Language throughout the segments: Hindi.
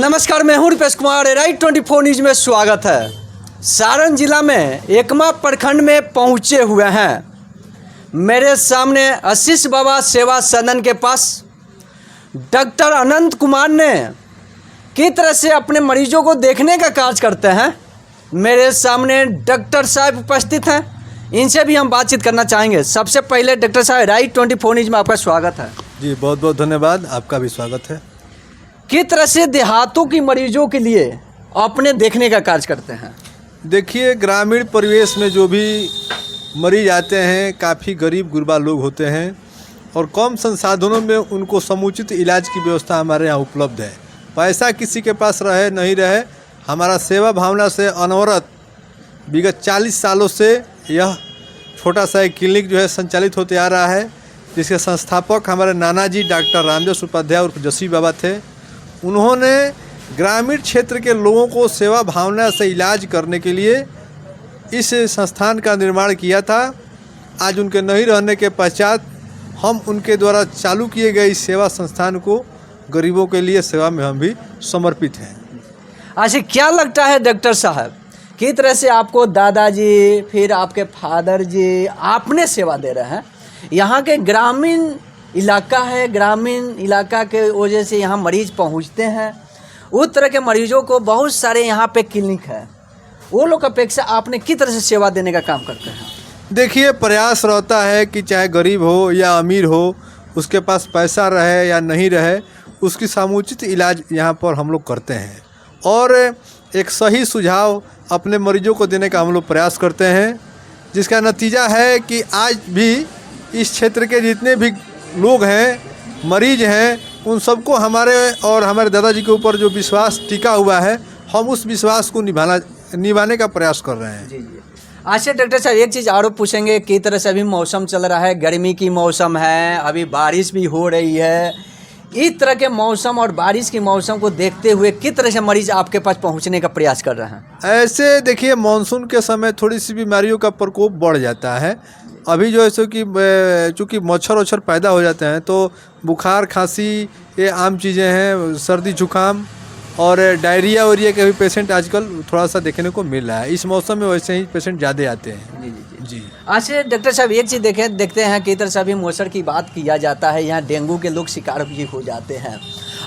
नमस्कार, मैं हूं रुपेश कुमार। राइट 24 न्यूज में स्वागत है। सारण जिला में एकमा प्रखंड में पहुंचे हुए हैं। मेरे सामने आशीष बाबा सेवा सदन के पास डॉक्टर अनंत कुमार ने किस तरह से अपने मरीजों को देखने का कार्य करते हैं। मेरे सामने डॉक्टर साहब उपस्थित हैं, इनसे भी हम बातचीत करना चाहेंगे। सबसे पहले डॉक्टर साहब, राइट 24 न्यूज में आपका स्वागत है। जी, बहुत बहुत धन्यवाद, आपका भी स्वागत है। किस तरह से देहातों की मरीजों के लिए अपने देखने का कार्य करते हैं? देखिए, ग्रामीण परिवेश में जो भी मरीज आते हैं काफ़ी गरीब गुरबा लोग होते हैं और कम संसाधनों में उनको समुचित इलाज की व्यवस्था हमारे यहाँ उपलब्ध है। पैसा किसी के पास रहे नहीं रहे, हमारा सेवा भावना से अनवरत विगत 40 सालों से यह छोटा सा एक क्लिनिक जो है संचालित होते आ रहा है, जिसके संस्थापक हमारे नाना जी डॉक्टर रामदास उपाध्याय और जसी बाबा थे। उन्होंने ग्रामीण क्षेत्र के लोगों को सेवा भावना से इलाज करने के लिए इस संस्थान का निर्माण किया था। आज उनके नहीं रहने के पश्चात हम उनके द्वारा चालू किए गए इस सेवा संस्थान को गरीबों के लिए सेवा में हम भी समर्पित हैं। अच्छा, क्या लगता है डॉक्टर साहब, किस तरह से आपको दादाजी फिर आपके फादर जी आपने सेवा दे रहे हैं? यहाँ के ग्रामीण इलाका है, ग्रामीण इलाका के वजह से यहाँ मरीज पहुँचते हैं। उस तरह के मरीजों को बहुत सारे यहाँ पे क्लिनिक है, वो लोग अपेक्षा आपने किस तरह से सेवा देने का काम करते हैं? देखिए, प्रयास रहता है कि चाहे गरीब हो या अमीर हो, उसके पास पैसा रहे या नहीं रहे, उसकी समुचित इलाज यहाँ पर हम लोग करते हैं और एक सही सुझाव अपने मरीजों को देने का हम लोग प्रयास करते हैं, जिसका नतीजा है कि आज भी इस क्षेत्र के जितने भी लोग हैं, मरीज हैं, उन सबको हमारे और हमारे दादाजी के ऊपर जो विश्वास टिका हुआ है, हम उस विश्वास को निभाने का प्रयास कर रहे हैं। जी जी। अच्छा डॉक्टर साहब, एक चीज़ और पूछेंगे, किस तरह से अभी मौसम चल रहा है, गर्मी की मौसम है, अभी बारिश भी हो रही है। इस तरह के मौसम और बारिश के मौसम को देखते हुए किस तरह से मरीज आपके पास पहुंचने का प्रयास कर रहे हैं? ऐसे देखिए, मानसून के समय थोड़ी सी बीमारियों का प्रकोप बढ़ जाता है। अभी जो है सो कि चूँकि मच्छर वच्छर पैदा हो जाते हैं तो बुखार खांसी ये आम चीज़ें हैं, सर्दी जुकाम और डायरिया वरिया के भी पेशेंट आजकल थोड़ा सा देखने को मिल रहा है। इस मौसम में वैसे ही पेशेंट ज़्यादा आते हैं। जी जी जी। अच्छा डॉक्टर साहब, एक चीज़ देखते हैं किस तरह से अभी मच्छर की बात किया जाता है, यहाँ डेंगू के लोग शिकार भी हो जाते हैं।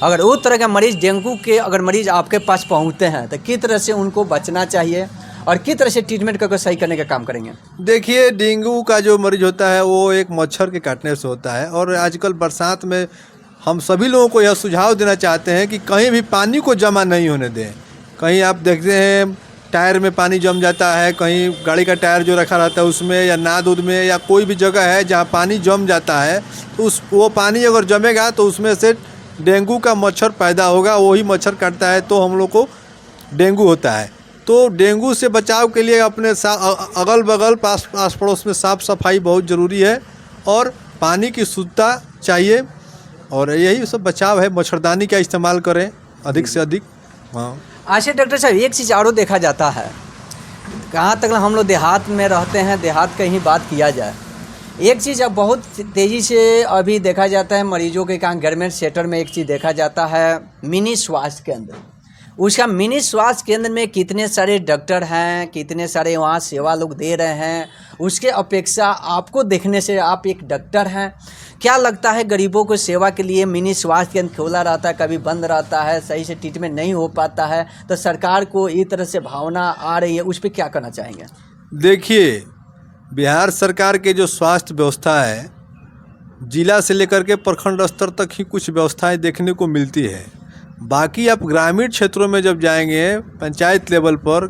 अगर उस तरह का मरीज़ डेंगू के अगर मरीज़ आपके पास पहुँचते हैं तो किस तरह से उनको बचना चाहिए और किस तरह से ट्रीटमेंट करके सही करने का काम करेंगे? देखिए, डेंगू का जो मरीज होता है वो एक मच्छर के काटने से होता है और आजकल बरसात में हम सभी लोगों को यह सुझाव देना चाहते हैं कि कहीं भी पानी को जमा नहीं होने दें। कहीं आप देखते हैं टायर में पानी जम जाता है, कहीं गाड़ी का टायर जो रखा रहता है उसमें या नाद उद में या कोई भी जगह है जहाँ पानी जम जाता है, तो वो पानी अगर जमेगा तो उसमें से डेंगू का मच्छर पैदा होगा। वही मच्छर काटता है तो हम लोग को डेंगू होता है। तो डेंगू से बचाव के लिए अपने अगल बगल आस पड़ोस में साफ़ सफाई बहुत ज़रूरी है और पानी की शुद्धता चाहिए और यही सब बचाव है। मच्छरदानी का इस्तेमाल करें अधिक से अधिक। हाँ। अच्छा डॉक्टर साहब, एक चीज़ और देखा जाता है, कहाँ तक हम लोग देहात में रहते हैं, देहात का ही बात किया जाए, एक चीज़ अब बहुत तेज़ी से अभी देखा जाता है मरीजों के कहाँ गवर्नमेंट सेक्टर में एक चीज़ देखा जाता है, मिनी स्वास्थ्य केंद्र। उसका मिनी स्वास्थ्य केंद्र में कितने सारे डॉक्टर हैं, कितने सारे वहाँ सेवा लोग दे रहे हैं, उसके अपेक्षा आपको देखने से, आप एक डॉक्टर हैं, क्या लगता है गरीबों को सेवा के लिए मिनी स्वास्थ्य केंद्र खोला रहता है, कभी बंद रहता है, सही से ट्रीटमेंट नहीं हो पाता है, तो सरकार को इस तरह से भावना आ रही है, उस पर क्या करना चाहेंगे? देखिए, बिहार सरकार के जो स्वास्थ्य व्यवस्था है, जिला से लेकर के प्रखंड स्तर तक ही कुछ व्यवस्थाएं देखने को मिलती है। बाकी आप ग्रामीण क्षेत्रों में जब जाएंगे, पंचायत लेवल पर,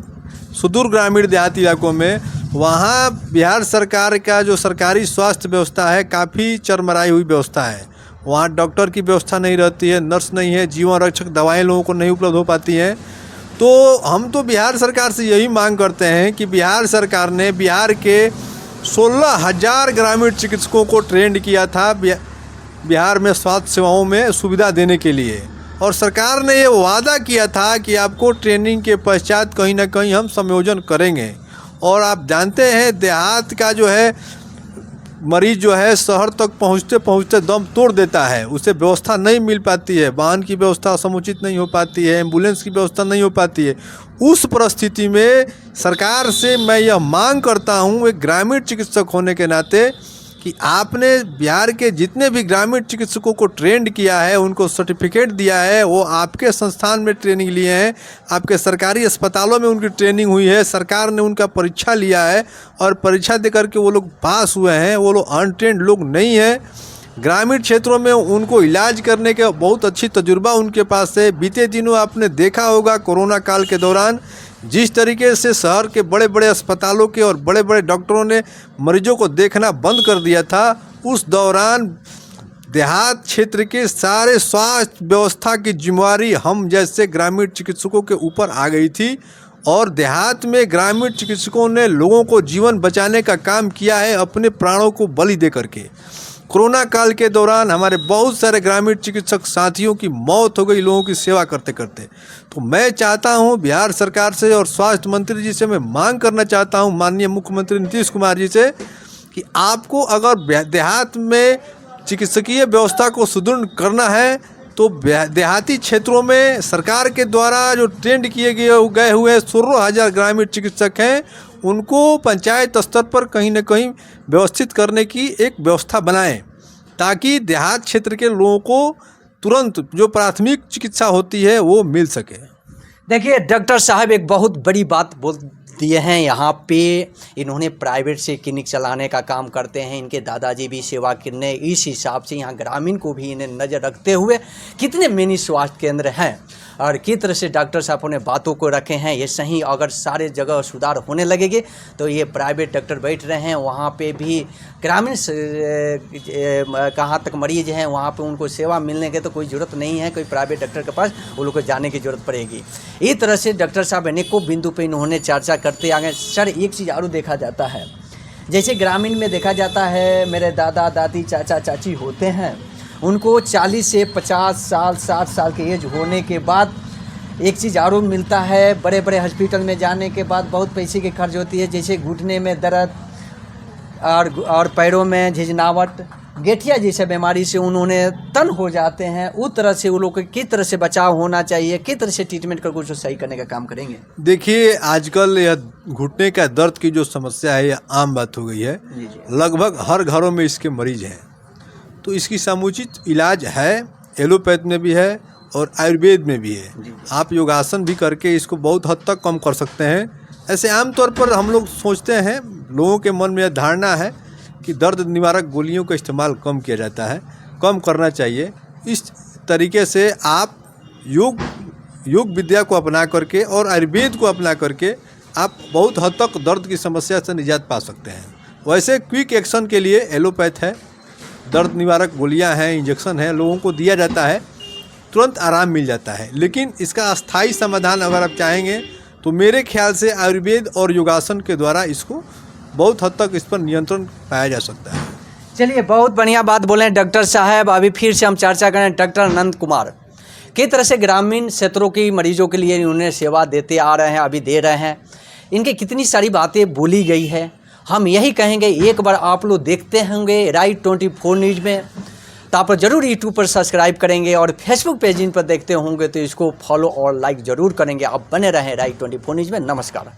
सुदूर ग्रामीण देहाती इलाकों में, वहाँ बिहार सरकार का जो सरकारी स्वास्थ्य व्यवस्था है काफ़ी चरमराई हुई व्यवस्था है। वहाँ डॉक्टर की व्यवस्था नहीं रहती है, नर्स नहीं है, जीवन रक्षक दवाएं लोगों को नहीं उपलब्ध हो पाती हैं। तो हम तो बिहार सरकार से यही मांग करते हैं कि बिहार सरकार ने बिहार के 16,000 ग्रामीण चिकित्सकों को ट्रेंड किया था बिहार में स्वास्थ्य सेवाओं में सुविधा देने के लिए, और सरकार ने ये वादा किया था कि आपको ट्रेनिंग के पश्चात कहीं ना कहीं हम समायोजन करेंगे। और आप जानते हैं देहात का जो है मरीज जो है शहर तक पहुंचते पहुंचते दम तोड़ देता है, उसे व्यवस्था नहीं मिल पाती है, वाहन की व्यवस्था समुचित नहीं हो पाती है, एम्बुलेंस की व्यवस्था नहीं हो पाती है। उस परिस्थिति में सरकार से मैं यह मांग करता हूं, एक ग्रामीण चिकित्सक होने के नाते, कि आपने बिहार के जितने भी ग्रामीण चिकित्सकों को ट्रेंड किया है, उनको सर्टिफिकेट दिया है, वो आपके संस्थान में ट्रेनिंग लिए हैं, आपके सरकारी अस्पतालों में उनकी ट्रेनिंग हुई है, सरकार ने उनका परीक्षा लिया है और परीक्षा देकर के वो लोग पास हुए हैं। वो लोग अनट्रेंड लोग नहीं हैं। ग्रामीण क्षेत्रों में उनको इलाज करने के बहुत अच्छी तजुर्बा उनके पास है। बीते दिनों आपने देखा होगा कोरोना काल के दौरान जिस तरीके से शहर के बड़े बड़े अस्पतालों के और बड़े बड़े डॉक्टरों ने मरीजों को देखना बंद कर दिया था, उस दौरान देहात क्षेत्र के सारे स्वास्थ्य व्यवस्था की जिम्मेवारी हम जैसे ग्रामीण चिकित्सकों के ऊपर आ गई थी और देहात में ग्रामीण चिकित्सकों ने लोगों को जीवन बचाने का काम किया है, अपने प्राणों को बलि दे करके। कोरोना काल के दौरान हमारे बहुत सारे ग्रामीण चिकित्सक साथियों की मौत हो गई लोगों की सेवा करते करते। तो मैं चाहता हूं बिहार सरकार से और स्वास्थ्य मंत्री जी से मैं मांग करना चाहता हूं, माननीय मुख्यमंत्री नीतीश कुमार जी से, कि आपको अगर देहात में चिकित्सकीय व्यवस्था को सुदृढ़ करना है तो देहाती क्षेत्रों में सरकार के द्वारा जो ट्रेंड किए गए हुए 16,000 ग्रामीण चिकित्सक हैं, उनको पंचायत स्तर पर कहीं ना कहीं व्यवस्थित करने की एक व्यवस्था बनाएं, ताकि देहात क्षेत्र के लोगों को तुरंत जो प्राथमिक चिकित्सा होती है वो मिल सके। देखिए डॉक्टर साहब एक बहुत बड़ी बात बोल दिए हैं यहाँ पे। इन्होंने प्राइवेट से क्लिनिक चलाने का काम करते हैं, इनके दादाजी भी सेवा करने, इस हिसाब से यहाँ ग्रामीण को भी इन्हें नज़र रखते हुए कितने मिनी स्वास्थ्य केंद्र हैं और किस तरह से डॉक्टर साहब ने बातों को रखे हैं। ये सही अगर सारे जगह सुधार होने लगेगी तो ये प्राइवेट डॉक्टर बैठ रहे हैं वहाँ पे भी ग्रामीण कहाँ तक मरीज हैं वहाँ पे उनको सेवा मिलने की तो कोई ज़रूरत नहीं है, कोई प्राइवेट डॉक्टर के पास वो लोग को जाने की ज़रूरत पड़ेगी। इस तरह से डॉक्टर साहब अनेकों बिंदु पे इन्होंने चर्चा करते आ गए। सर एक चीज़ और देखा जाता है, जैसे ग्रामीण में देखा जाता है मेरे दादा दादी चाचा चाची होते हैं, उनको 40 से 50 साल 60 साल की एज होने के बाद एक चीज़ और मिलता है, बड़े बड़े हॉस्पिटल में जाने के बाद बहुत पैसे की खर्च होती है, जैसे घुटने में दर्द और पैरों में झिझनावट, गठिया जैसे बीमारी से उन्होंने तन हो जाते हैं। उस तरह से वो लोग को किस तरह से बचाव होना चाहिए, किस तरह से ट्रीटमेंट कर कुछ सही करने का काम करेंगे। देखिए आजकल यह घुटने का दर्द की जो समस्या है यह आम बात हो गई है, लगभग हर घरों में इसके मरीज हैं। तो इसकी समुचित इलाज है, एलोपैथ में भी है और आयुर्वेद में भी है। आप योगासन भी करके इसको बहुत हद तक कम कर सकते हैं। ऐसे आमतौर पर हम लोग सोचते हैं, लोगों के मन में यह धारणा है कि दर्द निवारक गोलियों का इस्तेमाल कम किया जाता है, कम करना चाहिए। इस तरीके से आप योग विद्या को अपना करके और आयुर्वेद को अपना करके आप बहुत हद तक दर्द की समस्या से निजात पा सकते हैं। वैसे क्विक एक्शन के लिए एलोपैथ है, दर्द निवारक गोलियां हैं, इंजेक्शन है, लोगों को दिया जाता है, तुरंत आराम मिल जाता है। लेकिन इसका अस्थायी समाधान अगर आप चाहेंगे तो मेरे ख्याल से आयुर्वेद और योगासन के द्वारा इसको बहुत हद तक इस पर नियंत्रण पाया जा सकता है। चलिए बहुत बढ़िया बात बोले डॉक्टर साहब। अभी फिर से हम चर्चा करें डॉक्टर नंद कुमार, किस तरह से ग्रामीण क्षेत्रों की मरीजों के लिए उन्हें सेवा देते आ रहे हैं, अभी दे रहे हैं। इनकी कितनी सारी बातें बोली गई है, हम यही कहेंगे एक बार आप लोग देखते होंगे राइट 24 न्यूज़ में, तो आप ज़रूर यूट्यूब पर सब्सक्राइब करेंगे और फेसबुक पेज इन पर देखते होंगे तो इसको फॉलो और लाइक ज़रूर करेंगे। आप बने रहें राइट 24 न्यूज़ में। नमस्कार।